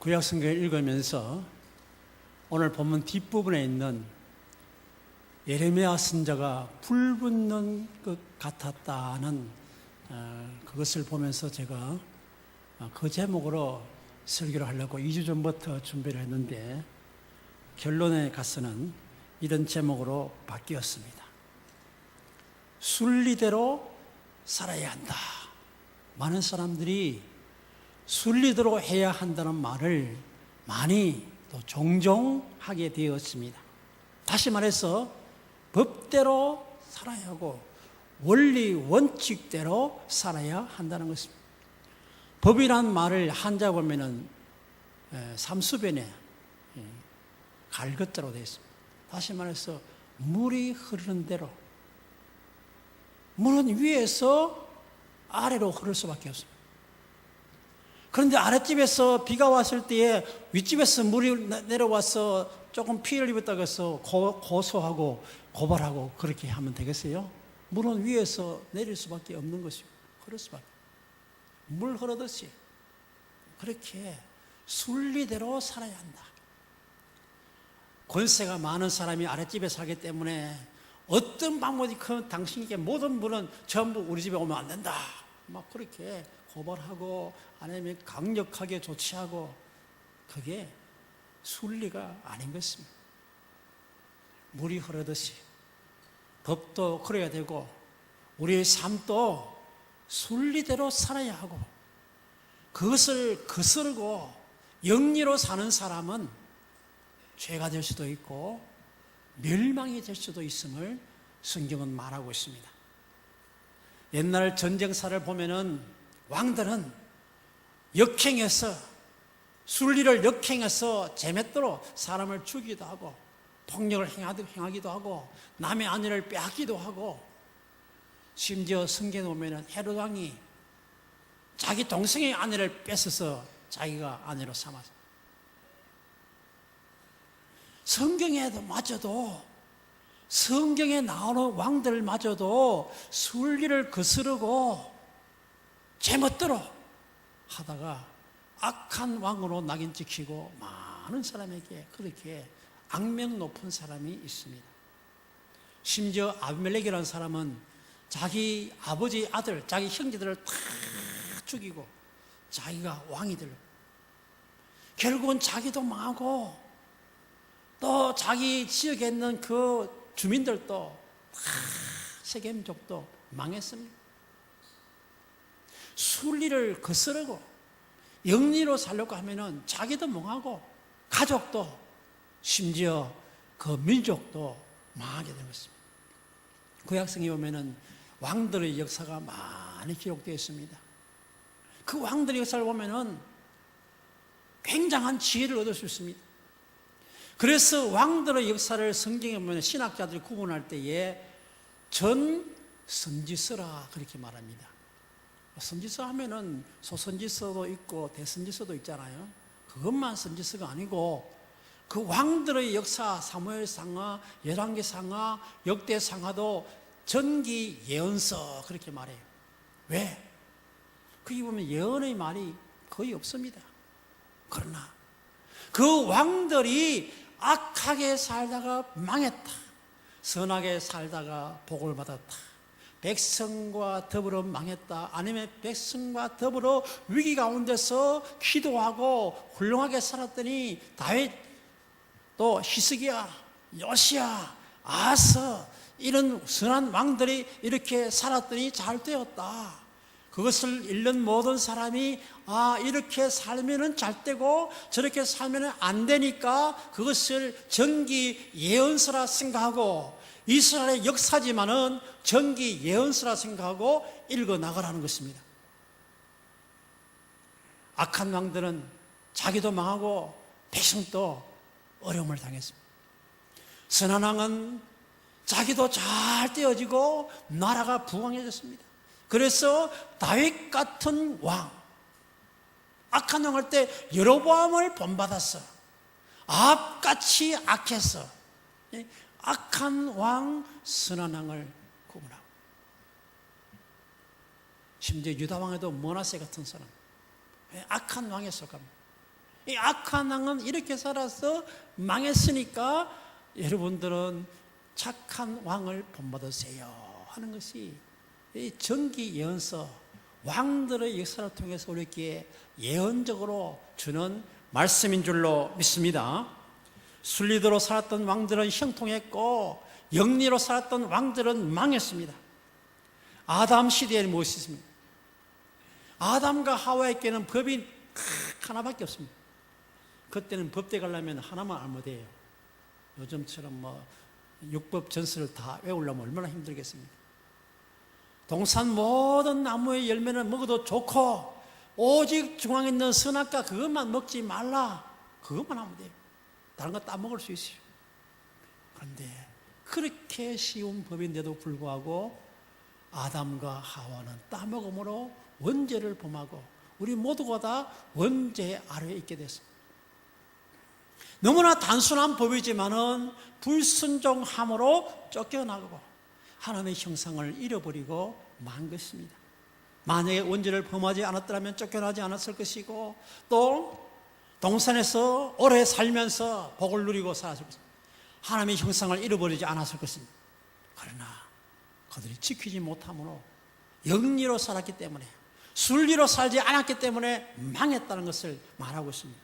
구약 성경을 읽으면서 오늘 본문 뒷부분에 있는 예레미야 선지자가 불 붙는 것 같았다는 그것을 보면서 제가 그 제목으로 설교를 하려고 2주 전부터 준비를 했는데 결론에 가서는 이런 제목으로 바뀌었습니다. 순리대로 살아야 한다. 많은 사람들이 순리대로 해야 한다는 말을 많이 또 종종 하게 되었습니다. 다시 말해서 법대로 살아야 하고 원리 원칙대로 살아야 한다는 것입니다. 법이란 말을 한자 보면은 삼수변에 갈것대로 되어 있습니다. 다시 말해서 물이 흐르는 대로, 물은 위에서 아래로 흐를 수밖에 없습니다. 그런데 아랫집에서 비가 왔을 때에 윗집에서 물이 내려와서 조금 피해를 입었다고 해서 고소하고 고발하고 그렇게 하면 되겠어요? 물은 위에서 내릴 수밖에 없는 것이고 흐를 수밖에. 물 흐르듯이 그렇게 순리대로 살아야 한다. 권세가 많은 사람이 아랫집에 살기 때문에 어떤 방법이 큰 당신에게 모든 물은 전부 우리 집에 오면 안 된다. 막 그렇게 고발하고 아니면 강력하게 조치하고 그게 순리가 아닌 것입니다. 물이 흐르듯이 법도 그래야 되고 우리의 삶도 순리대로 살아야 하고 그것을 거스르고 영리로 사는 사람은 죄가 될 수도 있고 멸망이 될 수도 있음을 성경은 말하고 있습니다. 옛날 전쟁사를 보면은 왕들은 역행해서 순리를 역행해서 제멋대로 사람을 죽이기도 하고 폭력을 행하기도 하고 남의 아내를 빼앗기도 하고 심지어 성경에 보면은 헤롯 왕이 자기 동생의 아내를 뺏어서 자기가 아내로 삼았어요. 성경에도 마저도 성경에 나오는 왕들마저도 순리를 거스르고 제멋대로 하다가 악한 왕으로 낙인 찍히고 많은 사람에게 그렇게 악명 높은 사람이 있습니다. 심지어 아비멜렉이라는 사람은 자기 아버지 아들, 자기 형제들을 다 죽이고 자기가 왕이 되려고 결국은 자기도 망하고 또 자기 지역에 있는 그 주민들도 다 세겜족도 망했습니다. 순리를 거스르고 영리로 살려고 하면은 자기도 망하고 가족도 심지어 그 민족도 망하게 되는 것입니다. 구약성에 보면은 왕들의 역사가 많이 기록되어 있습니다. 그 왕들의 역사를 보면은 굉장한 지혜를 얻을 수 있습니다. 그래서 왕들의 역사를 성경에 보면 신학자들이 구분할 때에 전 선지서라 그렇게 말합니다. 선지서 하면은 소선지서도 있고 대선지서도 있잖아요. 그것만 선지서가 아니고 그 왕들의 역사, 사무엘상하, 열왕기상하, 역대상하도 전기 예언서 그렇게 말해요. 왜? 거기 보면 예언의 말이 거의 없습니다. 그러나 그 왕들이 악하게 살다가 망했다. 선하게 살다가 복을 받았다. 백성과 더불어 망했다. 아니면 백성과 더불어 위기 가운데서 기도하고 훌륭하게 살았더니 다윗, 또 히스기야, 요시야, 아서 이런 선한 왕들이 이렇게 살았더니 잘 되었다. 그것을 읽는 모든 사람이 이렇게 살면은 잘 되고 저렇게 살면은 안 되니까 그것을 전기 예언서라 생각하고 이스라엘의 역사지만은 전기 예언서라 생각하고 읽어 나가라는 것입니다. 악한 왕들은 자기도 망하고 백성도 어려움을 당했습니다. 선한 왕은 자기도 잘 되어지고 나라가 부강해졌습니다. 그래서 다윗 같은 왕, 악한 왕 할 때 여로보암을 본받았어. 아합같이 악했어. 악한 왕, 선한 왕을 구분하고 심지어 유다 왕에도 머나세 같은 사람, 악한 왕에 속합니다. 이 악한 왕은 이렇게 살아서 망했으니까 여러분들은 착한 왕을 본받으세요 하는 것이 이 정기 예언서, 왕들의 역사를 통해서 우리에게 예언적으로 주는 말씀인 줄로 믿습니다. 순리대로 살았던 왕들은 형통했고 영리로 살았던 왕들은 망했습니다. 아담 시대에는 무엇이 있습니까? 아담과 하와에게는 법이 하나밖에 없습니다. 그때는 법대 가려면 하나만 알면 돼요. 요즘처럼 육법 전설을 다 외우려면 얼마나 힘들겠습니까? 동산 모든 나무의 열매는 먹어도 좋고 오직 중앙에 있는 선악과 그것만 먹지 말라. 그것만 하면 돼요. 다른 거 다 먹을 수 있어요. 그런데 그렇게 쉬운 법인데도 불구하고 아담과 하와는 따먹음으로 원죄를 범하고 우리 모두가 다 원죄 아래에 있게 됐습니다. 너무나 단순한 법이지만은 불순종함으로 쫓겨나고 하나님의 형상을 잃어버리고 만 것입니다. 만약에 원죄를 범하지 않았더라면 쫓겨나지 않았을 것이고 또 동산에서 오래 살면서 복을 누리고 살았을 것입니다. 하나님의 형상을 잃어버리지 않았을 것입니다. 그러나 그들이 지키지 못함으로 영리로 살았기 때문에 순리로 살지 않았기 때문에 망했다는 것을 말하고 있습니다.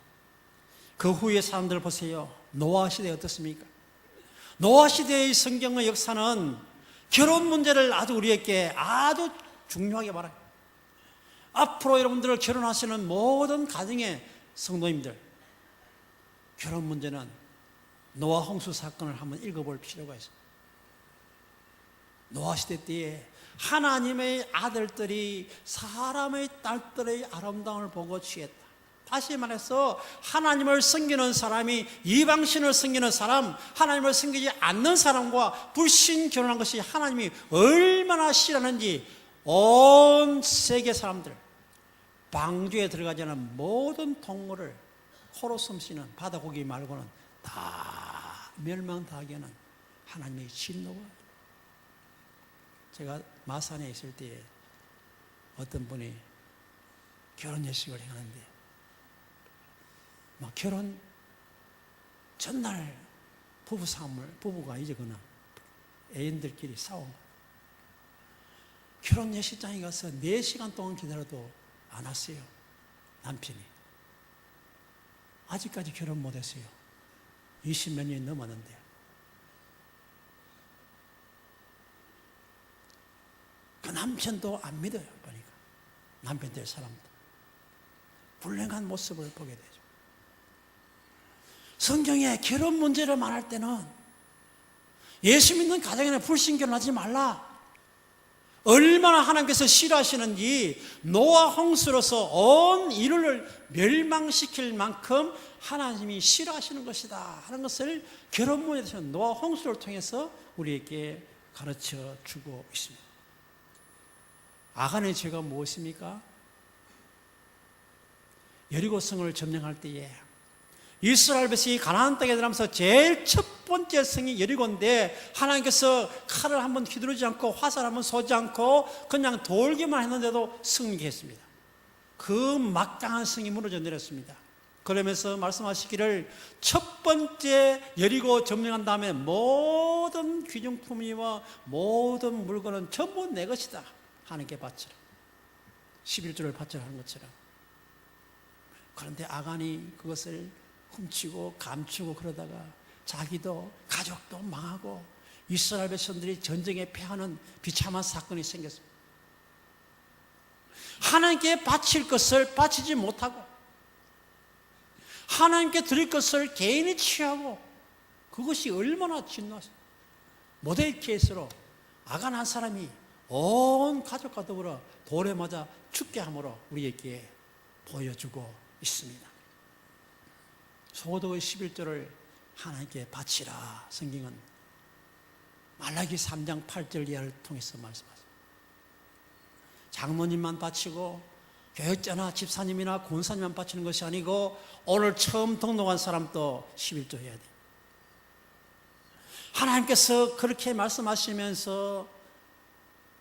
그 후에 사람들 보세요. 노아 시대 어떻습니까? 노아 시대의 성경의 역사는 결혼 문제를 아주 우리에게 아주 중요하게 말합니다. 앞으로 여러분들 결혼하시는 모든 가정의 성도님들, 결혼 문제는 노아 홍수 사건을 한번 읽어볼 필요가 있습니다. 노아 시대 때에 하나님의 아들들이 사람의 딸들의 아름다움을 보고 취했다. 다시 말해서 하나님을 섬기는 사람이 이방신을 섬기는 사람, 하나님을 섬기지 않는 사람과 불신 결혼한 것이 하나님이 얼마나 싫어하는지 온 세계 사람들, 방주에 들어가지 않은 모든 동물을 코로 숨쉬는 바다고기 말고는 다 멸망당하게는 하나님의 진노가. 제가 마산에 있을 때 어떤 분이 결혼 예식을 하는데 막 결혼 전날 부부가 이제거나 애인들끼리 싸운 거예요. 결혼 예식장에 가서 4시간 동안 기다려도 안 왔어요. 남편이. 아직까지 결혼 못했어요. 20몇 년이 넘었는데. 그 남편도 안 믿어요. 보니까 남편 될 사람도 불행한 모습을 보게 되죠. 성경에 결혼 문제를 말할 때는 예수 믿는 가정에는 불신결혼하지 말라. 얼마나 하나님께서 싫어하시는지 노아 홍수로서 온 인류를 멸망시킬 만큼 하나님이 싫어하시는 것이다 하는 것을 결혼 문제에 대해서 노아 홍수를 통해서 우리에게 가르쳐 주고 있습니다. 아간의 죄가 무엇입니까? 여리고성을 점령할 때에 이스라엘 백성이 가나안 땅에 들어가면서 제일 첫 번째 성이 여리고인데 하나님께서 칼을 한번 휘두르지 않고 화살 한번 쏘지 않고 그냥 돌기만 했는데도 승리했습니다. 그 막강한 성이 무너져 내렸습니다. 그러면서 말씀하시기를 첫 번째 여리고 점령한 다음에 모든 귀중품이와 모든 물건은 전부 내 것이다. 하나님께 바치라. 11조를 바치라 하는 것처럼. 그런데 아간이 그것을 훔치고 감추고 그러다가 자기도 가족도 망하고 이스라엘 백성들이 전쟁에 패하는 비참한 사건이 생겼습니다. 하나님께 바칠 것을 바치지 못하고 하나님께 드릴 것을 개인이 취하고 그것이 얼마나 진노하습니까? 모델 케이스로 아간 한 사람이 온 가족과 더불어 돌에 맞아 죽게 함으로 우리에게 보여주고 있습니다. 소도의 11조를 하나님께 바치라. 성경은 말라기 3장 8절 이하를 통해서 말씀하십니다. 장로님만 바치고 교역자나 집사님이나 권사님만 바치는 것이 아니고 오늘 처음 등록한 사람도 11조 해야 돼요. 하나님께서 그렇게 말씀하시면서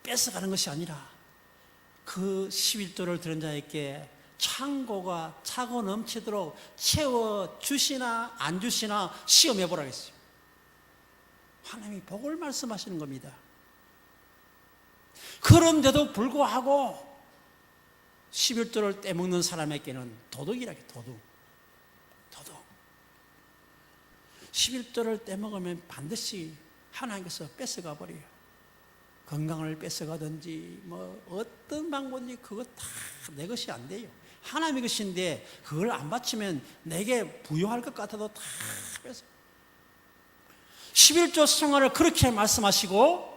뺏어가는 것이 아니라 그 11조를 들은 자에게 창고가 차고 넘치도록 채워주시나 안 주시나 시험해 보라겠어요. 하나님이 복을 말씀하시는 겁니다. 그런데도 불구하고 11조를 떼먹는 사람에게는 도둑이라게, 도둑. 11조를 떼먹으면 반드시 하나님께서 뺏어가 버려요. 건강을 뺏어가든지 뭐 어떤 방법인지 그거 다 내 것이 안 돼요. 하나님의 것인데 그걸 안 바치면 내게 부여할 것 같아도 다 뺏어. 11조 성화를 그렇게 말씀하시고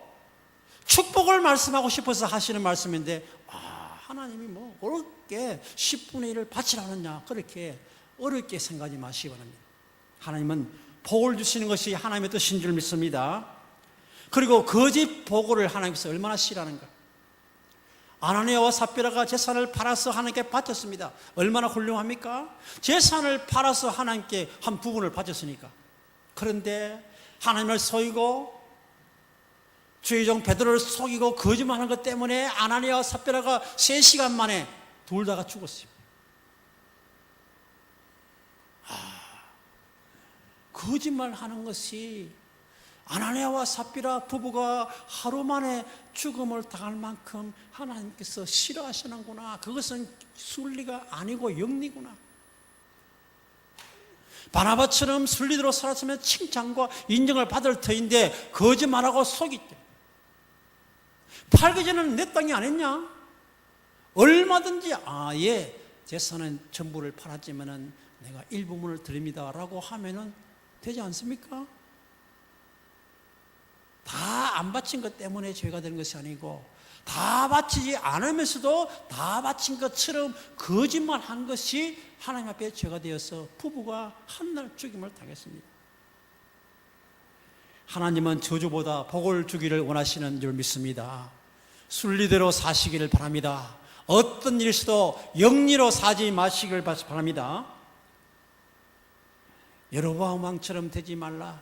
축복을 말씀하고 싶어서 하시는 말씀인데, 하나님이 뭐 어렵게 10분의 1을 바치라느냐, 그렇게 어렵게 생각하지 마시기 바랍니다. 하나님은 복을 주시는 것이 하나님의 뜻인 줄 믿습니다. 그리고 거짓 보고를 하나님께서 얼마나 싫어하는가. 아나니아와 삽비라가 재산을 팔아서 하나님께 바쳤습니다. 얼마나 훌륭합니까? 재산을 팔아서 하나님께 한 부분을 바쳤으니까. 그런데 하나님을 속이고 주의 종 베드로를 속이고 거짓말하는 것 때문에 아나니아와 삽비라가 3시간 만에 둘 다가 죽었어요. 거짓말하는 것이 아나니아와 삽비라 부부가 하루 만에 죽음을 당할 만큼 하나님께서 싫어하시는구나. 그것은 순리가 아니고 영리구나. 바나바처럼 순리대로 살았으면 칭찬과 인정을 받을 터인데 거짓말하고 속이죠. 팔기 전에는 내 땅이 아니냐? 얼마든지 예, 재산은 전부를 팔았지만은 내가 일부분을 드립니다 라고 하면은 되지 않습니까? 다 안 바친 것 때문에 죄가 되는 것이 아니고, 다 바치지 않으면서도 다 바친 것처럼 거짓말한 것이 하나님 앞에 죄가 되어서 부부가 한날 죽임을 당했습니다. 하나님은 저주보다 복을 주기를 원하시는 줄 믿습니다. 순리대로 사시기를 바랍니다. 어떤 일 있어도 영리로 사지 마시기를 바랍니다. 여로보암 왕처럼 되지 말라.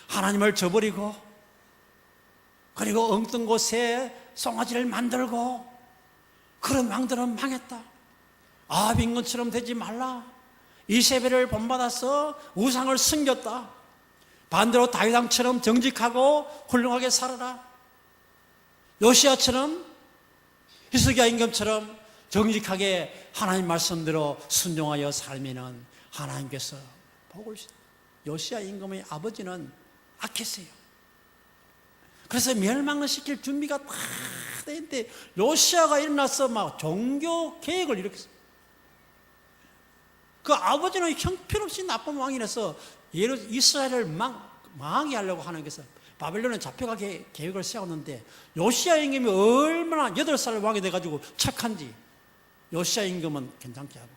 하나님을 저버리고 그리고 엉뚱 곳에 송아지를 만들고, 그런 왕들은 망했다. 아합 인간처럼 되지 말라. 이세벨을 본받아서 우상을 섬겼다. 반대로 다윗 왕처럼 정직하고 훌륭하게 살아라. 요시야처럼, 히스기야 임금처럼 정직하게 하나님 말씀대로 순종하여 살면은 하나님께서 복을 주신다. 요시야 임금의 아버지는 악했어요. 그래서 멸망을 시킬 준비가 다 됐는데 요시야가 일어나서 막 종교 개혁을 일으켰어요. 그 아버지는 형편없이 나쁜 왕이라서 이스라엘을 망하게 하려고 하나님께서 바벨론에 잡혀가게 계획을 세웠는데, 요시야 임금이 얼마나 8살 왕이 돼가지고 착한지 요시야 임금은 괜찮게 하고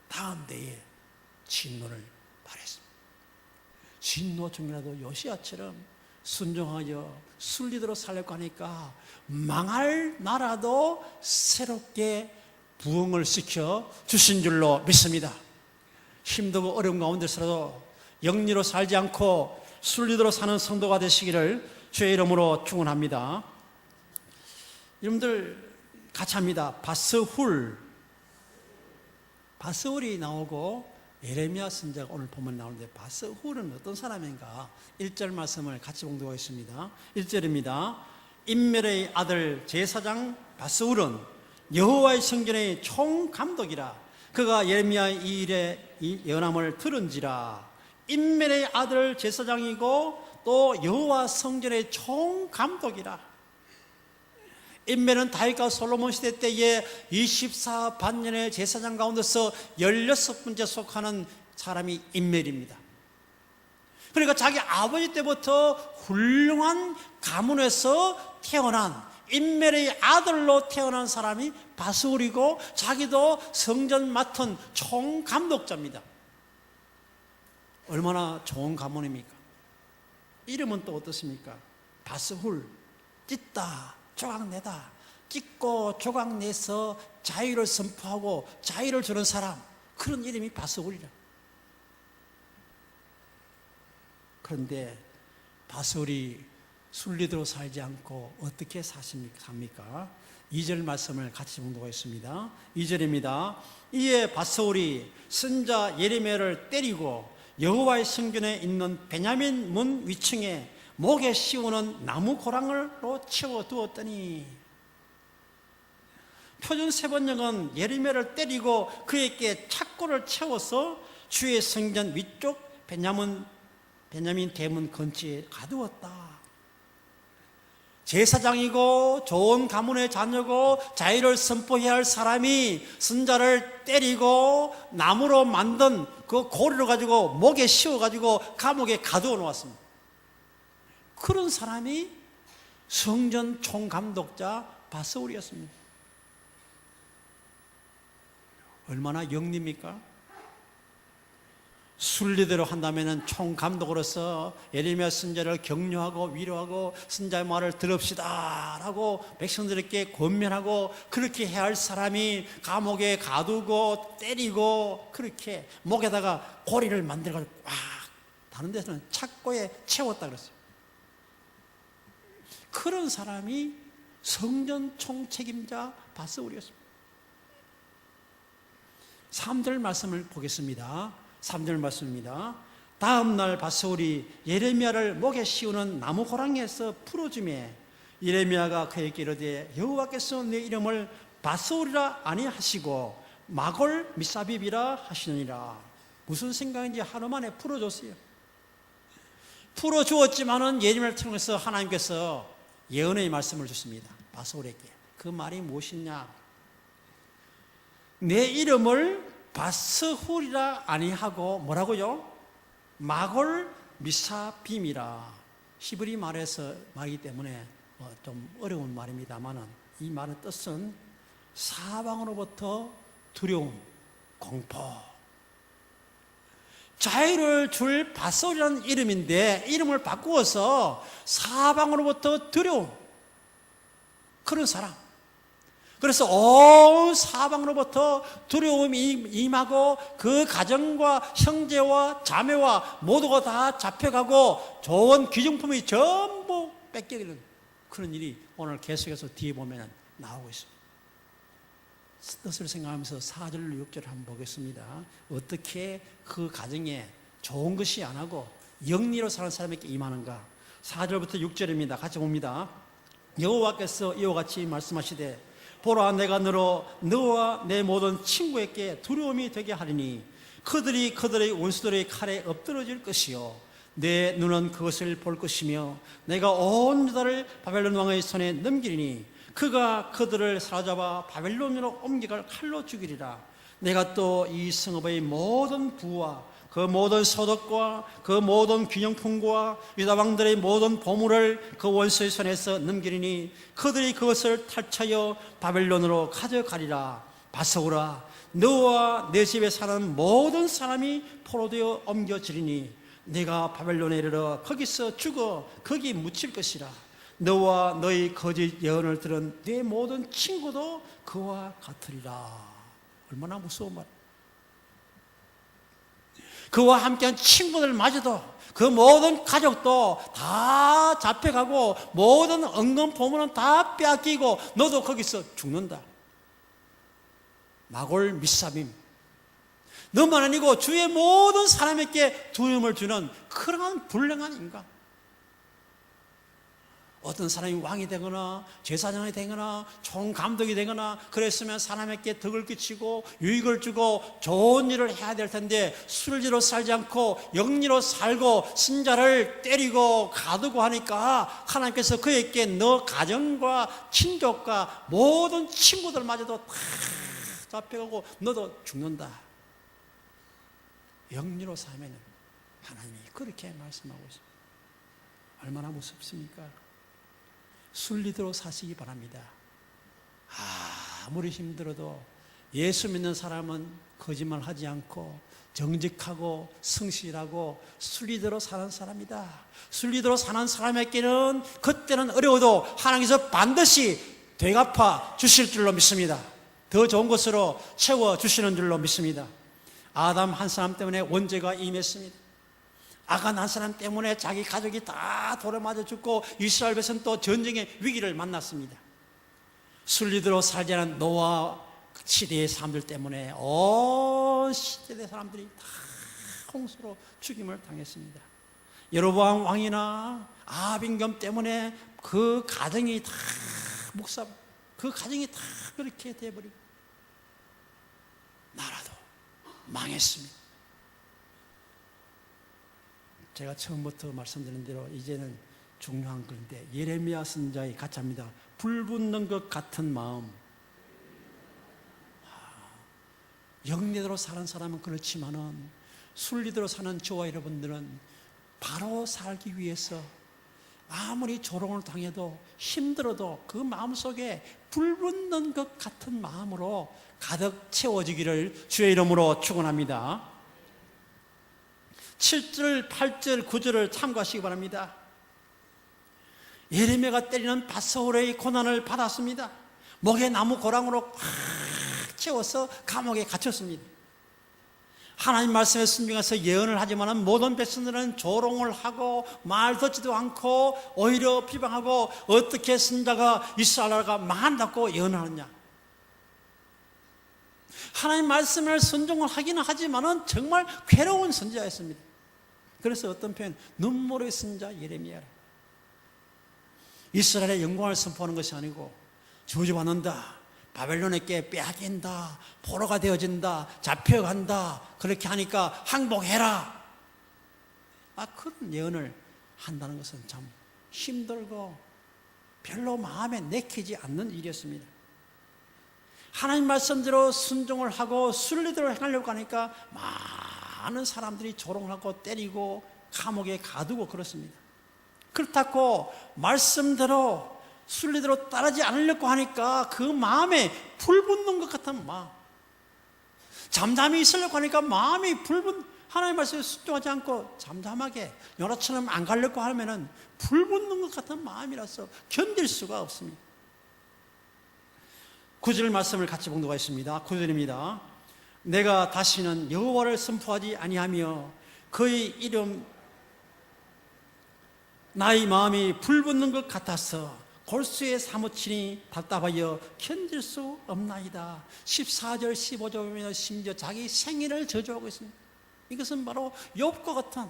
다음 대에 진노를 발했습니다. 진노 중이라도 요시야처럼 순종하여 순리대로 살려고 하니까 망할 나라도 새롭게 부흥을 시켜 주신 줄로 믿습니다. 힘들고 어려운 가운데서라도 영리로 살지 않고 순리대로 사는 성도가 되시기를 주의 이름으로 축원합니다. 여러분들 같이 합니다. 바스훌이 나오고 예레미야 선지자가 오늘 보면 나오는데, 바스훌은 어떤 사람인가? 1절 말씀을 같이 봉독하겠습니다. 1절입니다. 임멜의 아들 제사장 바스훌은 여호와의 성전의 총감독이라. 그가 예레미야의 이 일에 이 예언함을 들은지라. 임멜의 아들 제사장이고 또 여호와 성전의 총감독이라. 임멜은 다윗과 솔로몬 시대 때에 24반년의 제사장 가운데서 16번째 속하는 사람이 임멜입니다. 그러니까 자기 아버지 때부터 훌륭한 가문에서 태어난 임멜의 아들로 태어난 사람이 바스훌이고, 자기도 성전 맡은 총감독자입니다. 얼마나 좋은 가문입니까? 이름은 또 어떻습니까? 바스훌, 찢다, 조각내다. 찢고 조각내서 자유를 선포하고 자유를 주는 사람, 그런 이름이 바스훌이라. 그런데 바스훌이 순리대로 살지 않고 어떻게 삽니까? 2절 말씀을 같이 봉독하겠습니다. 2절입니다. 이에 밧사울이 선자 예레미야를 때리고 여호와의 성전에 있는 베냐민 문 위층에 목에 씌우는 나무 고랑으로 채워두었더니, 표준 세번역은 예레미야를 때리고 그에게 착고를 채워서 주의 성전 위쪽 베냐민 대문 근처에 가두었다. 제사장이고 좋은 가문의 자녀고 자유를 선포해야 할 사람이 선자를 때리고 나무로 만든 그 고리를 가지고 목에 씌워가지고 감옥에 가두어 놓았습니다. 그런 사람이 성전 총감독자 밧사울이었습니다. 얼마나 영리입니까? 순리대로 한다면 총감독으로서 예레미야 선지자를 격려하고 위로하고 선지자의 말을 들읍시다 라고 백성들에게 권면하고 그렇게 해야 할 사람이 감옥에 가두고 때리고 그렇게 목에다가 고리를 만들어가지고 꽉, 다른 데서는 착고에 채웠다 그랬어요. 그런 사람이 성전 총책임자 밧사울이었습니다. 3절 말씀을 보겠습니다. 3절 말씀입니다. 다음 날 밧사울이 예레미야를 목에 씌우는 나무 고랑에서 풀어주매 예레미야가 그에게 이르되 여호와께서 내 이름을 밧사울이라 아니하시고 마골 미사빕이라 하시느니라. 무슨 생각인지 하루 만에 풀어줬어요. 풀어주었지만은 예레미야를 통해서 하나님께서 예언의 말씀을 주십니다. 밧사울에게. 그 말이 무엇이냐? 내 이름을 밧사울이라 아니하고 뭐라고요? 마골 미사빔이라. 히브리 말에서 말이기 때문에 좀 어려운 말입니다만은 이 말의 뜻은 사방으로부터 두려움, 공포. 자유를 줄 밧사울이라는 이름인데 이름을 바꾸어서 사방으로부터 두려움, 그런 사람. 그래서 온 사방으로부터 두려움이 임하고 그 가정과 형제와 자매와 모두가 다 잡혀가고 좋은 귀중품이 전부 뺏기는 그런 일이 오늘 계속해서 뒤에 보면 나오고 있습니다. 뜻을 생각하면서 4절 6절 한번 보겠습니다. 어떻게 그 가정에 좋은 것이 안 하고 영리로 사는 사람에게 임하는가. 4절부터 6절입니다. 같이 봅니다. 여호와께서 이와 같이 말씀하시되 보라, 내가 너와 내 모든 친구에게 두려움이 되게 하리니 그들이 그들의 원수들의 칼에 엎드러질 것이요 내 눈은 그것을 볼 것이며 내가 온 유다를 바벨론 왕의 손에 넘기리니 그가 그들을 사로잡아 바벨론으로 옮겨갈 칼로 죽이리라. 내가 또 이 성읍의 모든 부와 그 모든 소득과 그 모든 귀영품과 유다 왕들의 모든 보물을 그 원수의 손에서 넘기리니 그들이 그것을 탈취하여 바벨론으로 가져가리라. 밧사울아, 너와 내 집에 사는 모든 사람이 포로되어 옮겨지리니 내가 바벨론에 이르러 거기서 죽어 거기 묻힐 것이라. 너와 너의 거짓 예언을 들은 네 모든 친구도 그와 같으리라. 얼마나 무서운 말. 그와 함께한 친구들마저도 그 모든 가족도 다 잡혀가고 모든 은금 보물은 다 빼앗기고 너도 거기서 죽는다. 마골 미사빔. 너만 아니고 주의 모든 사람에게 두려움을 주는 그러한 불량한 인간. 어떤 사람이 왕이 되거나 제사장이 되거나 총감독이 되거나 그랬으면 사람에게 덕을 끼치고 유익을 주고 좋은 일을 해야 될 텐데 술지로 살지 않고 영리로 살고 신자를 때리고 가두고 하니까 하나님께서 그에게 너 가정과 친족과 모든 친구들마저도 다 잡혀가고 너도 죽는다. 영리로 살면 하나님이 그렇게 말씀하고 있습니다. 얼마나 무섭습니까? 순리대로 사시기 바랍니다. 아무리 힘들어도 예수 믿는 사람은 거짓말하지 않고 정직하고 성실하고 순리대로 사는 사람이다. 순리대로 사는 사람에게는 그때는 어려워도 하나님께서 반드시 되갚아 주실 줄로 믿습니다. 더 좋은 것으로 채워주시는 줄로 믿습니다. 아담 한 사람 때문에 원죄가 임했습니다. 아간 한 사람 때문에 자기 가족이 다 돌에 맞아 죽고 이스라엘 백성은 또 전쟁의 위기를 만났습니다. 순리대로 살지 않은 노아 시대의 사람들 때문에 온 시대의 사람들이 다 홍수로 죽임을 당했습니다. 여로보암 왕이나 아합 임금 때문에 그 가정이 다 그 가정이 다 그렇게 돼버리고 나라도 망했습니다. 제가 처음부터 말씀드린 대로 이제는 중요한 건데, 예레미야 선지자의 가짜입니다. 불 붙는 것 같은 마음. 영리대로 사는 사람은 그렇지만은 순리대로 사는 저와 여러분들은 바로 살기 위해서 아무리 조롱을 당해도 힘들어도 그 마음속에 불 붙는 것 같은 마음으로 가득 채워지기를 주의 이름으로 축원합니다. 7절, 8절, 9절을 참고하시기 바랍니다. 예레미야가 때리는 밧서울의 고난을 받았습니다. 목에 나무 고랑으로 꽉 채워서 감옥에 갇혔습니다. 하나님 말씀에 순종해서 예언을 하지만 모든 백성들은 조롱을 하고 말 듣지도 않고 오히려 비방하고 어떻게 선자가 이스라엘 나라가 망한다고 예언하느냐. 하나님 말씀을 순종을 하기는 하지만 정말 괴로운 선지자였습니다. 그래서 어떤 표현, 눈물의 선지자 예레미야. 이스라엘의 영광을 선포하는 것이 아니고 저주받는다, 바벨론에게 빼앗긴다, 포로가 되어진다, 잡혀간다, 그렇게 하니까 항복해라. 그런 예언을 한다는 것은 참 힘들고 별로 마음에 내키지 않는 일이었습니다. 하나님 말씀대로 순종을 하고 순리대로 행하려고 하니까 많은 사람들이 조롱하고 때리고 감옥에 가두고 그렇습니다. 그렇다고 말씀대로 순리대로 따르지 않으려고 하니까 그 마음에 불 붙는 것 같은 마음, 잠잠히 있으려고 하니까 마음이 하나님 말씀에 순종하지 않고 잠잠하게 요나처럼 안 가려고 하면은 불 붙는 것 같은 마음이라서 견딜 수가 없습니다. 9절 말씀을 같이 봉독하겠습니다. 9절입니다. 내가 다시는 여호와를 선포하지 아니하며 그의 이름 나의 마음이 불 붙는 것 같아서 골수에 사무치니 답답하여 견딜 수 없나이다. 14절 15절 보면 심지어 자기 생일을 저주하고 있습니다. 이것은 바로 욥과 같은,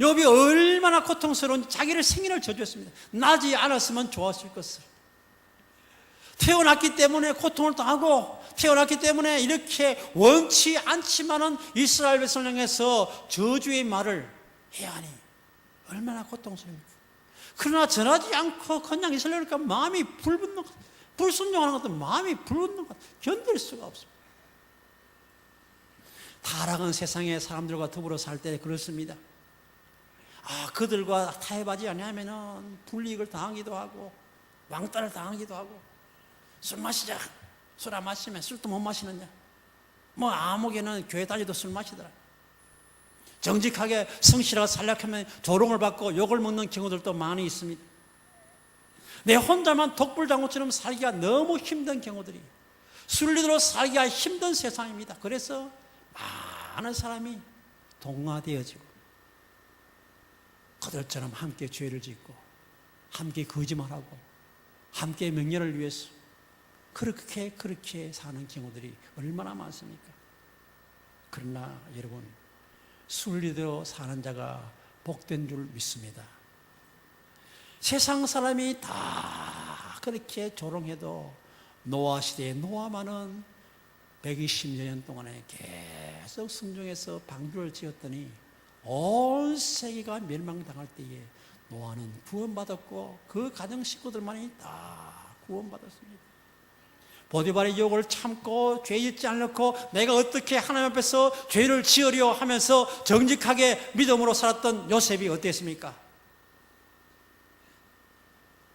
욥이 얼마나 고통스러운지 자기를 생일을 저주했습니다. 나지 않았으면 좋았을 것을. 태어났기 때문에 고통을 당하고 태어났기 때문에 이렇게 원치 않지만은 이스라엘 백성을 향해서 저주의 말을 해야 하니 얼마나 고통스럽습니까? 그러나 전하지 않고 그냥 있으려니까 마음이 불붙는 것, 불순종하는 것도 마음이 불붙는 것, 견딜 수가 없습니다. 타락한 세상의 사람들과 더불어 살 때 그렇습니다. 그들과 타협하지 아니하면은 불이익을 당하기도 하고 왕따를 당하기도 하고, 술 마시자, 술 안 마시면 술도 못 마시느냐, 아무개는 교회 다니도 술 마시더라. 정직하게 성실하게 살려하면 조롱을 받고 욕을 먹는 경우들도 많이 있습니다. 내 혼자만 독불장군처럼 살기가 너무 힘든 경우들이, 순리대로 살기가 힘든 세상입니다. 그래서 많은 사람이 동화되어지고 그들처럼 함께 죄를 짓고 함께 거짓말하고 함께 명예를 위해서 그렇게 사는 경우들이 얼마나 많습니까? 그러나 여러분, 순리대로 사는 자가 복된 줄 믿습니다. 세상 사람이 다 그렇게 조롱해도 노아 시대의 노아만은 120년 동안에 계속 순종해서 방주를 지었더니 온 세계가 멸망당할 때에 노아는 구원받았고 그 가정 식구들만이 다 구원받았습니다. 보디발의 유혹을 참고 죄 짓지 않고 내가 어떻게 하나님 앞에서 죄를 지으려 하면서 정직하게 믿음으로 살았던 요셉이 어땠습니까?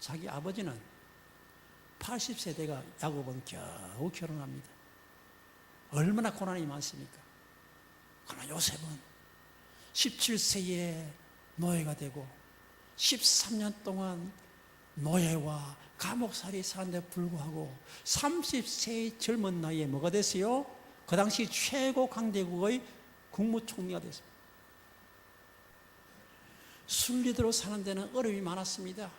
자기 아버지는 80세대가 야곱은 겨우 결혼합니다. 얼마나 고난이 많습니까? 그러나 요셉은 17세에 노예가 되고 13년 동안 노예와 감옥살이 사는데 불구하고 30세의 젊은 나이에 뭐가 됐어요? 그 당시 최고 강대국의 국무총리가 됐습니다. 순리대로 사는 데는 어려움이 많았습니다.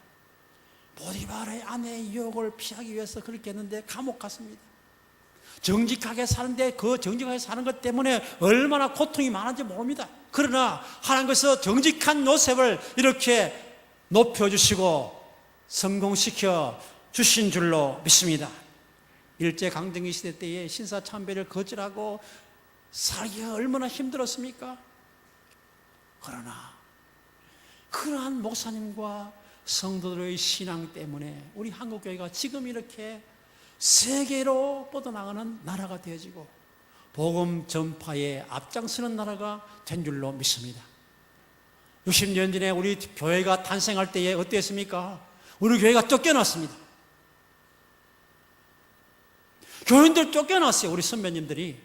보디발의 아내의 유혹을 피하기 위해서 그렇게 했는데 감옥 갔습니다. 정직하게 사는데 그 정직하게 사는 것 때문에 얼마나 고통이 많은지 모릅니다. 그러나 하나님께서 정직한 요셉을 이렇게 높여주시고 성공시켜 주신 줄로 믿습니다. 일제강점기 시대 때에 신사참배를 거절하고 살기가 얼마나 힘들었습니까? 그러나 그러한 목사님과 성도들의 신앙 때문에 우리 한국교회가 지금 이렇게 세계로 뻗어나가는 나라가 되어지고 복음 전파에 앞장서는 나라가 된 줄로 믿습니다. 60년 전에 우리 교회가 탄생할 때에 어땠습니까? 우리 교회가 쫓겨났습니다. 교인들 쫓겨났어요. 우리 선배님들이.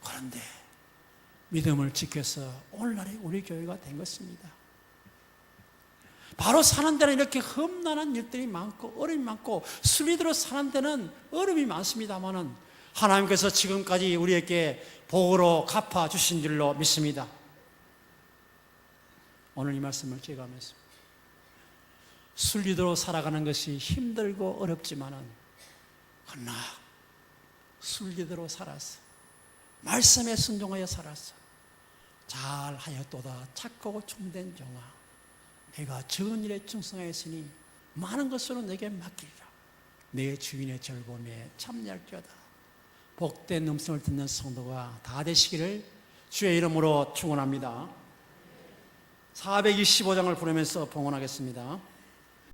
그런데 믿음을 지켜서 오늘날의 우리 교회가 된 것입니다. 바로 사는 데는 이렇게 험난한 일들이 많고 어려움이 많고 순리대로 사는 데는 어려움이 많습니다만은 하나님께서 지금까지 우리에게 복으로 갚아주신 줄로 믿습니다. 오늘 이 말씀을 제가하면서 순리대로 살아가는 것이 힘들고 어렵지만은 그러나 순리대로 살았어. 말씀에 순종하여 살았어. 잘하였도다 착하고 충된 종아, 내가 적은 일에 충성하였으니 많은 것으로 내게 맡기리라. 내 주인의 즐거움에 참여할지어다. 복된 음성을 듣는 성도가 다 되시기를 주의 이름으로 축원합니다. 425장을 부르면서 봉헌하겠습니다.